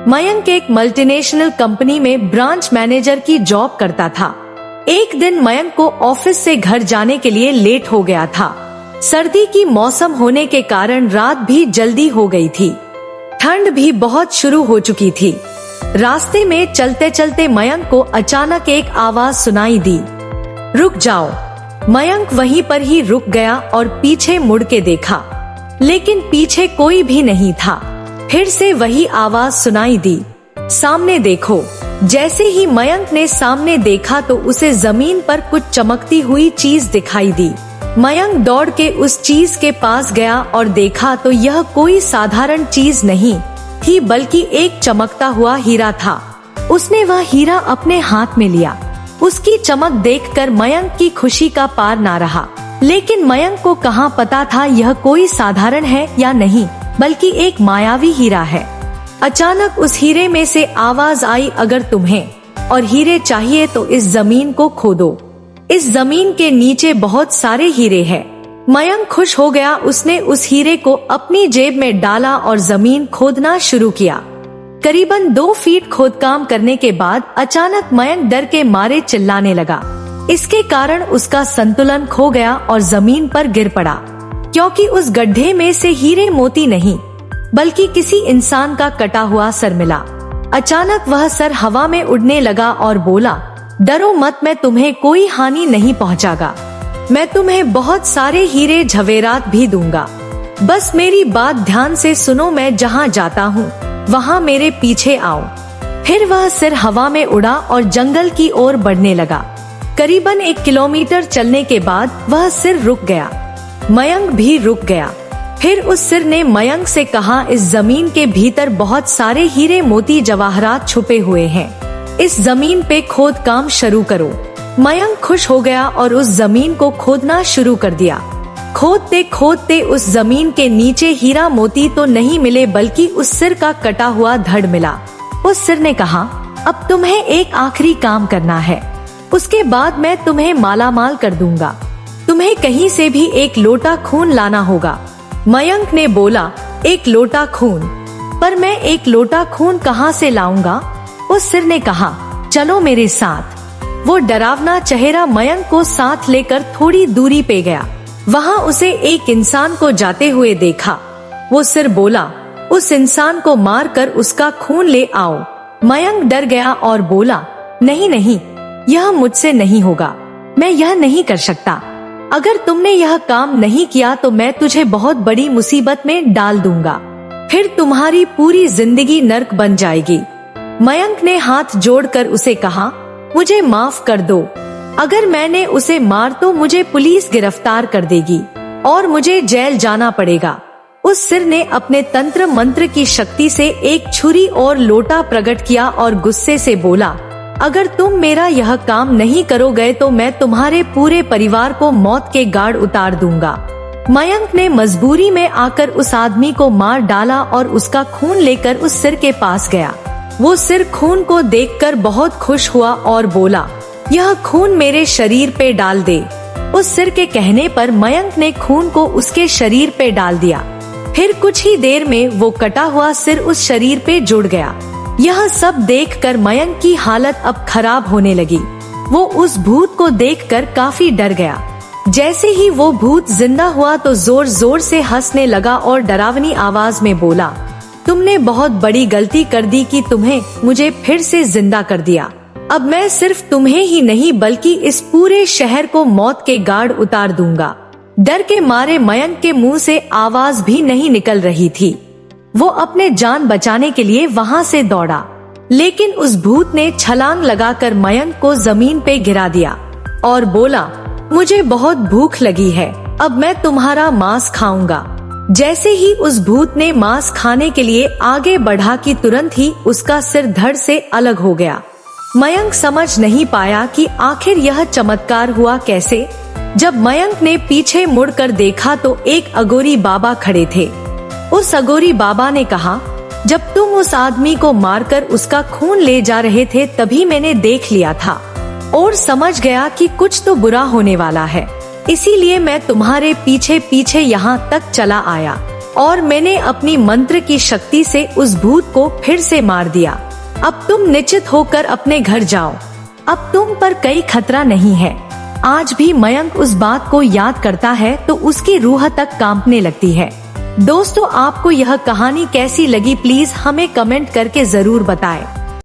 मयंक एक multinational company में branch manager की जॉब करता था। एक दिन मयंक को ऑफिस से घर जाने के लिए लेट हो गया था। सर्दी की मौसम होने के कारण रात भी जल्दी हो गई थी। ठंड भी बहुत शुरू हो चुकी थी। रास्ते में चलते चलते मयंक को अचानक एक आवाज सुनाई दी, रुक जाओ। मयंक वहीं पर ही रुक गया और पीछे मुड़ के देखा, लेकिन पीछे कोई भी नहीं था। फिर से वही आवाज सुनाई दी, सामने देखो। जैसे ही मयंक ने सामने देखा तो उसे जमीन पर कुछ चमकती हुई चीज दिखाई दी। मयंक दौड़ के उस चीज के पास गया और देखा तो यह कोई साधारण चीज नहीं थी, बल्कि एक चमकता हुआ हीरा था। उसने वह हीरा अपने हाथ में लिया। उसकी चमक देखकर मयंक की खुशी का पार ना रहा। लेकिन मयंक को कहाँ पता था यह कोई साधारण है या नहीं, बल्कि एक मायावी हीरा है। अचानक उस हीरे में से आवाज आई, अगर तुम्हें और हीरे चाहिए तो इस जमीन को खोदो। इस जमीन के नीचे बहुत सारे हीरे हैं। मयंक खुश हो गया। उसने उस हीरे को अपनी जेब में डाला और जमीन खोदना शुरू किया। करीबन 2 फीट खोदकाम करने के बाद अचानक मयंक डर के मारे चिल्लाने लगा। इसके कारण उसका संतुलन खो गया और जमीन पर गिर पड़ा, क्योंकि उस गड्ढे में से हीरे मोती नहीं बल्कि किसी इंसान का कटा हुआ सर मिला। अचानक वह सर हवा में उड़ने लगा और बोला, डरो मत, मैं तुम्हें कोई हानि नहीं पहुंचागा। मैं तुम्हें बहुत सारे हीरे जवेरात भी दूंगा। बस मेरी बात ध्यान से सुनो, मैं जहाँ जाता हूँ वहाँ मेरे पीछे आओ। फिर वह सिर हवा में उड़ा और जंगल की ओर बढ़ने लगा। करीबन 1 किलोमीटर चलने के बाद वह सिर रुक गया। मयंक भी रुक गया। फिर उस सिर ने मयंक से कहा, इस जमीन के भीतर बहुत सारे हीरे मोती जवाहरात छुपे हुए हैं। इस जमीन पे खोद काम शुरू करो। मयंक खुश हो गया और उस जमीन को खोदना शुरू कर दिया। खोदते खोदते उस जमीन के नीचे हीरा मोती तो नहीं मिले, बल्कि उस सिर का कटा हुआ धड़ मिला। उस सिर ने कहा, अब तुम्हें एक आखिरी काम करना है, उसके बाद मैं तुम्हें मालामाल कर दूंगा। तुम्हें कहीं से भी एक लोटा खून लाना होगा। मयंक ने बोला, एक लोटा खून? पर मैं एक लोटा खून कहाँ से लाऊंगा? उस सिर ने कहा, चलो मेरे साथ। वो डरावना चेहरा मयंक को साथ लेकर थोड़ी दूरी पे गया। वहाँ उसे एक इंसान को जाते हुए देखा। वो सिर बोला, उस इंसान को मार कर उसका खून ले आओ। मयंक डर गया और बोला, नहीं नहीं, यह मुझसे नहीं होगा, मैं यह नहीं कर सकता। अगर तुमने यह काम नहीं किया तो मैं तुझे बहुत बड़ी मुसीबत में डाल दूंगा, फिर तुम्हारी पूरी जिंदगी नर्क बन जाएगी। मयंक ने हाथ जोड़कर उसे कहा, मुझे माफ कर दो। अगर मैंने उसे मार तो मुझे पुलिस गिरफ्तार कर देगी और मुझे जेल जाना पड़ेगा। उस सिर ने अपने तंत्र मंत्र की शक्ति से एक छुरी और लोटा प्रकट किया और गुस्से से बोला, अगर तुम मेरा यह काम नहीं करोगे तो मैं तुम्हारे पूरे परिवार को मौत के गाढ़ उतार दूंगा। मयंक ने मजबूरी में आकर उस आदमी को मार डाला और उसका खून लेकर उस सिर के पास गया। वो सिर खून को देखकर बहुत खुश हुआ और बोला, यह खून मेरे शरीर पे डाल दे। उस सिर के कहने पर मयंक ने खून को उसके शरीर पे डाल दिया। फिर कुछ ही देर में वो कटा हुआ सिर उस शरीर पे जुड़ गया। यह सब देखकर मयंक की हालत अब खराब होने लगी। वो उस भूत को देखकर काफी डर गया। जैसे ही वो भूत जिंदा हुआ तो जोर जोर से हंसने लगा और डरावनी आवाज में बोला, तुमने बहुत बड़ी गलती कर दी कि तुम्हें मुझे फिर से जिंदा कर दिया। अब मैं सिर्फ तुम्हें ही नहीं बल्कि इस पूरे शहर को मौत के गाढ़ उतार दूंगा। डर के मारे मयंक के मुंह से आवाज भी नहीं निकल रही थी। वो अपने जान बचाने के लिए वहाँ से दौड़ा, लेकिन उस भूत ने छलांग लगाकर मयंक को जमीन पे गिरा दिया और बोला, मुझे बहुत भूख लगी है, अब मैं तुम्हारा मांस खाऊंगा। जैसे ही उस भूत ने मांस खाने के लिए आगे बढ़ा कि तुरंत ही उसका सिर धड़ से अलग हो गया। मयंक समझ नहीं पाया कि आखिर यह चमत्कार हुआ कैसे। जब मयंक ने पीछे मुड़कर देखा तो एक अगोरी बाबा खड़े थे। उस अगोरी बाबा ने कहा, जब तुम उस आदमी को मारकर उसका खून ले जा रहे थे तभी मैंने देख लिया था और समझ गया कि कुछ तो बुरा होने वाला है, इसीलिए मैं तुम्हारे पीछे पीछे यहाँ तक चला आया और मैंने अपनी मंत्र की शक्ति से उस भूत को फिर से मार दिया। अब तुम निश्चित होकर अपने घर जाओ, अब तुम पर कोई खतरा नहीं है। आज भी मयंक उस बात को याद करता है तो उसकी रूह तक कांपने लगती है। दोस्तों, आपको यह कहानी कैसी लगी प्लीज हमें कमेंट करके जरूर बताएं।